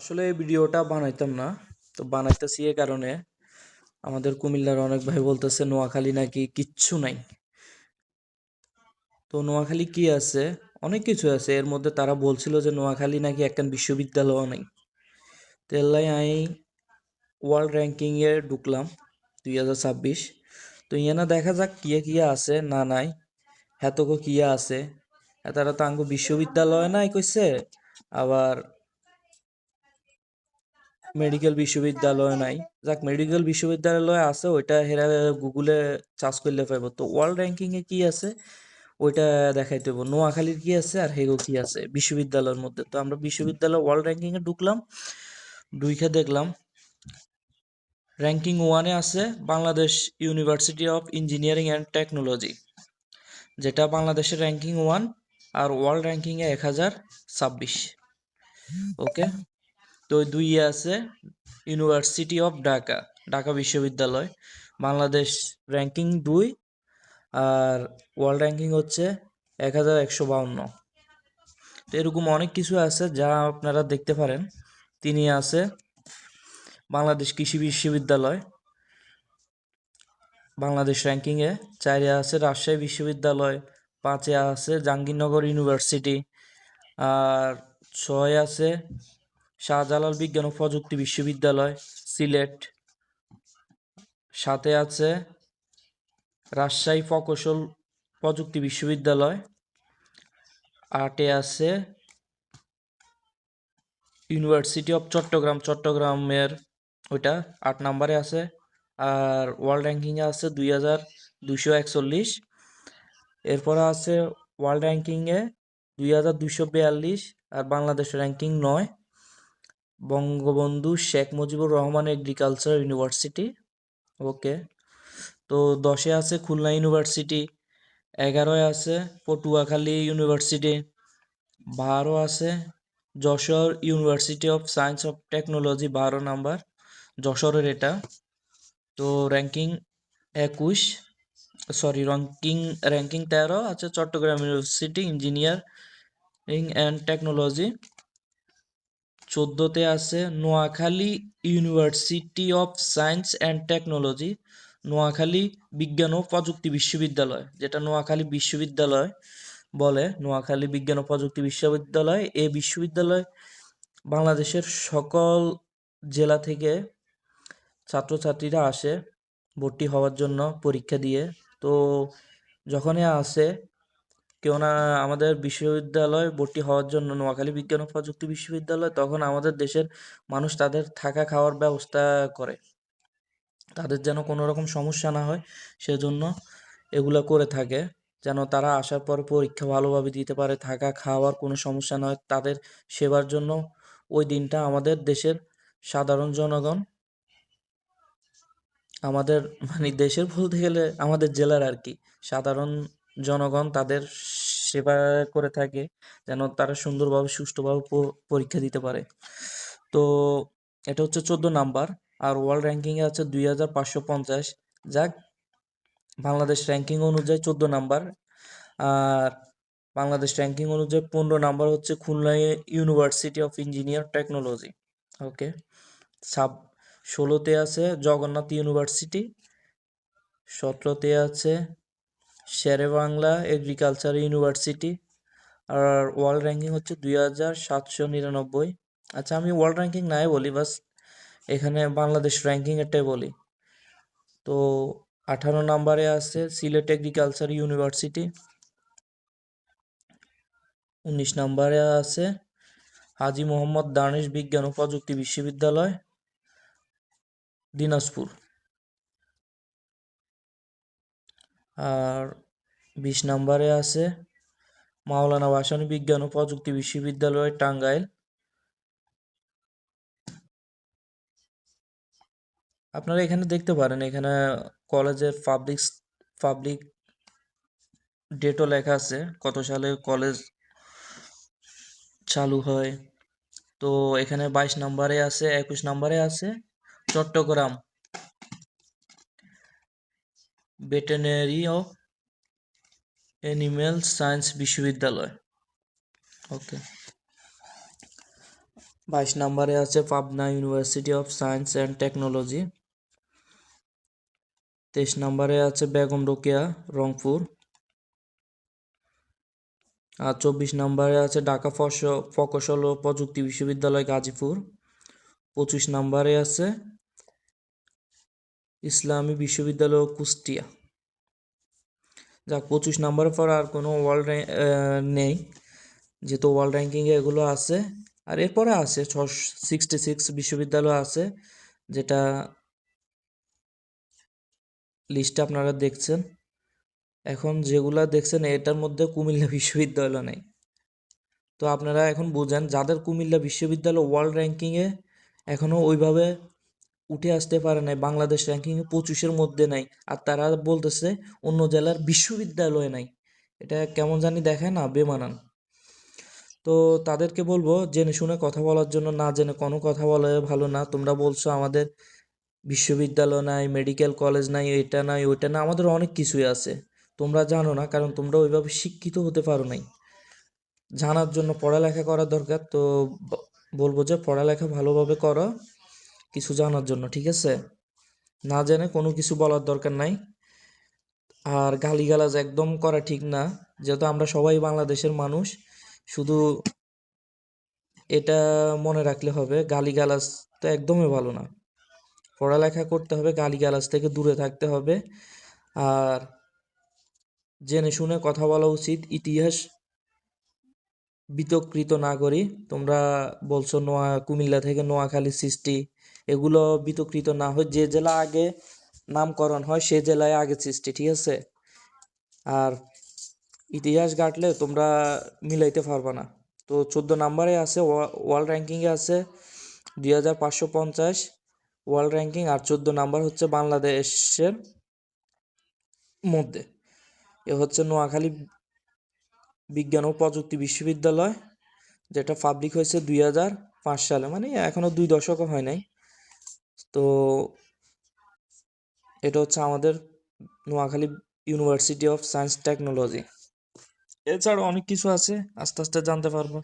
আসলে এই ভিডিওটা বানাইতাম না, তো বানাইতেছি এ কারণে আমাদের কুমিল্লার অনেক ভাই বলতেছে নোয়াখালী নাকি কিচ্ছু নাই। তো নোয়াখালী কি আছে? অনেক কিছু আছে, এর মধ্যে তারা বলছিল যে নোয়াখালী নাকি একখান বিশ্ববিদ্যালয় নাই। তেল্লাই আমি ওয়ার্ল্ড র্যাঙ্কিং এ ঢুকলাম 2026। তো ইয়ানা দেখা যাক কিয়া কিয়া আছে না নাই, হেতকো কিয়া আছে। তারা তো আঙ্গু বিশ্ববিদ্যালয় নাই কইছে, আবার মেডিকেল বিশ্ববিদ্যালয় নাই। যাক, মেডিকেল বিশ্ববিদ্যালয় আছে ওইটা হেরা গুগলে সার্চ করলে পাইব। তো ওয়ার্ল্ড র্যাঙ্কিং এ কি আছে ওইটা দেখাইতে হইব। নোয়াখালীর কি আছে আর হেগো কি আছে বিশ্ববিদ্যালয়ের মধ্যে। তো আমরা বিশ্ববিদ্যালয় ওয়ার্ল্ড র্যাঙ্কিং এ ঢুকলাম, ঢুইখা দেখলাম র্যাঙ্কিং ওয়ানে আছে Bangladesh university of engineering and technology, যেটা বাংলাদেশের র্যাঙ্কিং ওয়ান, আর ওয়ার্ল্ড র্যাঙ্কিং এ 1026। ওকে, তো দুই আছে ইউনিভার্সিটি অফ ঢাকা, ঢাকা বিশ্ববিদ্যালয়, বাংলাদেশ র্যাঙ্কিং 2, আর ওয়ার্ল্ড র্যাঙ্কিং হচ্ছে 1152। তো এরকম অনেক কিছু আছে যা আপনারা দেখতে পারেন। তিনি আছে বাংলাদেশ কৃষি বিশ্ববিদ্যালয়, বাংলাদেশ র্যাঙ্কিংয়ে 4 আছে রাজশাহী বিশ্ববিদ্যালয়, 5 আছে জাহাঙ্গীরনগর ইউনিভার্সিটি, আর 6 আছে শাহজালাল বিজ্ঞান ও প্রযুক্তি বিশ্ববিদ্যালয় সিলেট, 7 আছে রাজশাহী প্রকৌশল প্রযুক্তি বিশ্ববিদ্যালয়, 8 আছে ইউনিভার্সিটি অফ চট্টগ্রাম, চট্টগ্রামের ওইটা 8 নম্বরে আছে। আর ওয়ার্ল্ড র্যাঙ্কিংয়ে আছে 2241। এরপরে আছে ওয়ার্ল্ড র্যাঙ্কিংয়ে 2242, আর Bangladesh ranking 9 Bangabandhu Sheikh Mujibur Rahman agriculture university. Okay, তো 10 আছে খুলনা ইউনিভার্সিটি, 11 আছে পটুয়াখালী ইউনিভার্সিটি, 12 আছে Jessore university of science of technology, 12 number যশোরের এটা। তো র্যাঙ্কিং 21, সরি র্যাঙ্কিং 13 আছে Chittagong university engineering and technology. 14তে আছে Noakhali university of science and technology, Noakhali বিজ্ঞান ও প্রযুক্তি বিশ্ববিদ্যালয়, যেটা নোয়াখালী বিশ্ববিদ্যালয় বলে, নোয়াখালী বিজ্ঞান ও প্রযুক্তি বিশ্ববিদ্যালয়। এই বিশ্ববিদ্যালয় বাংলাদেশের সকল জেলা থেকে ছাত্রছাত্রীরা আসে ভর্তি হওয়ার জন্য পরীক্ষা দিয়ে। তো যখনই আসে কেউ না আমাদের বিশ্ববিদ্যালয় ভর্তি হওয়ার জন্য, নোয়াখালী বিজ্ঞান ও প্রযুক্তি বিশ্ববিদ্যালয়, তখন আমাদের দেশের মানুষ তাদের থাকা খাওয়ার ব্যবস্থা করে, তাদের যেন কোনো রকম সমস্যা না হয় সেজন্য এগুলো করে থাকে, যেন তারা আসার পর পরীক্ষা ভালোভাবে দিতে পারে, থাকা খাওয়ার কোনো সমস্যা না হয়, তাদের সেবার জন্য ওই দিনটা আমাদের দেশের সাধারণ জনগণ, আমাদের মানে দেশের বলতে গেলে আমাদের জেলার আর কি, সাধারণ জনগণ তাদের সেবা করে থাকে, যেন তারা সুন্দরভাবে সুষ্ঠুভাবে পরীক্ষা দিতে পারে। তো এটা হচ্ছে 14 নাম্বার। আর ওয়ার্ল্ড র্যাঙ্কিংয়ে আছে 2550। যাক, বাংলাদেশ র্যাঙ্কিং অনুযায়ী 14 নাম্বার। আর বাংলাদেশ র্যাঙ্কিং অনুযায়ী 15 নাম্বার হচ্ছে Khulna university of engineer technology. Okay, 16তে আছে জগন্নাথ ইউনিভার্সিটি, 17তে আছে শেরেবাংলা এগ্রিকালচার ইউনিভার্সিটি। আর ওয়ার্ল্ড র্যাঙ্কিং হচ্ছে 2799। আচ্ছা, আমি ওয়ার্ল্ড র্যাঙ্কিং নাই বলি, বাস এখানে বাংলাদেশ র্যাঙ্কিং এরটাই বলি। তো 18 নাম্বারে আছে সিলেট এগ্রিকালচার ইউনিভার্সিটি, 19 নাম্বারে আছে হাজী মোহাম্মদ দানেশ বিজ্ঞান ও প্রযুক্তি বিশ্ববিদ্যালয়, দিনাজপুর। আর 20 নাম্বারে আছে মাওলানা ভাসানী বিজ্ঞান ও প্রযুক্তি বিশ্ববিদ্যালয়, টাঙ্গাইল। আপনারা এখানে দেখতে পারেন, এখানে কলেজের পাবলিক ডেটও লেখা আছে, কত সালে কলেজ চালু হয়। তো এখানে 22 নাম্বারে আছে, 21 নাম্বারে আছে চট্টগ্রাম ভেটেরিনারি ও অ্যানিমেল সায়েন্স বিশ্ববিদ্যালয়। ওকে, 22 নম্বরে আছে Pabna university of science and technology. 23 নম্বরে আছে বেগম রোকেয়া রংপুর। আর 24 নম্বরে আছে ঢাকা প্রকৌশল ও প্রযুক্তি বিশ্ববিদ্যালয় গাজীপুর। 25 নম্বরে আছে ইসলামী বিশ্ববিদ্যালয় কুষ্টিয়া। যাক, 25 নম্বরের পর আর কোনো ওয়ার্ল্ড নেই, যেহেতু ওয়ার্ল্ড র্যাঙ্কিংয়ে এগুলো আছে। আর এরপরে আছে 66 বিশ্ববিদ্যালয় আছে, যেটা লিস্টে আপনারা দেখছেন। এখন যেগুলা দেখছেন এটার মধ্যে কুমিল্লা বিশ্ববিদ্যালয় নেই। তো আপনারা এখন বুঝেন, যাদের কুমিল্লা বিশ্ববিদ্যালয় ওয়ার্ল্ড র্যাঙ্কিংয়ে এখনও ওইভাবে উঠে আসতে পারে নাই, বাংলাদেশ র্যাঙ্কিংয়ে 25-এর মধ্যে নাই, আর তারা বলতেছে অন্য জেলার বিশ্ববিদ্যালয় নাই। এটা কেমন জানি দেখায় না, বেমানান। তো তাদেরকে বলবো জেনে শুনে কথা বলার জন্য, না জেনে কোনো কথা বলা ভালো না। তোমরা বলছো আমাদের বিশ্ববিদ্যালয় নাই, মেডিকেল কলেজ নাই, এটা নাই ওইটা না, আমাদের অনেক কিছুই আছে। তোমরা জানো না, কারণ তোমরা ওইভাবে শিক্ষিত হতে পারো নাই। জানার জন্য পড়ালেখা করা দরকার। তো বলবো যে পড়ালেখা ভালোভাবে করো কিছু জানার জন্য, ঠিক আছে? না জেনে কোনো কিছু বলার দরকার নাই। আর গালিগালাজ একদম করা ঠিক না, যেহেতু আমরা সবাই বাংলাদেশের মানুষ। শুধু এটা মনে রাখলে হবে, গালিগালাজ তো একদমই ভালো না। পড়ালেখা করতে হবে, গালিগালাজ থেকে দূরে থাকতে হবে। আর জেনে শুনে কথা বলা উচিত, ইতিহাস বিতর্কিত না করি। তোমরা বলছো কুমিল্লা থেকে নোয়াখালী সৃষ্টি, এগুলো বিতর্কিত না হয়। যে জেলা আগে নামকরণ হয় সে জেলায় আগে সৃষ্টি, ঠিক আছে? আর ইতিহাস ঘাটলে তোমরা মিলাইতে পারবা না। তো 14 নম্বরে আছে ওয়ার্ল্ড র্যাঙ্কিংয়ে আছে 2550 ওয়ার্ল্ড র্যাঙ্কিং। আর 14 নম্বর হচ্ছে বাংলাদেশের মধ্যে। এ হচ্ছে নোয়াখালী বিজ্ঞান ও প্রযুক্তি বিশ্ববিদ্যালয়, যেটা পাবলিক হয়েছে 2005 সালে, মানে এখনো 2 দশকও হয় নাই। তো এটা হচ্ছে আমাদের Noakhali university of science technology. এছাড়াও অনেক কিছু আছে, আস্তে আস্তে জানতে পারবো।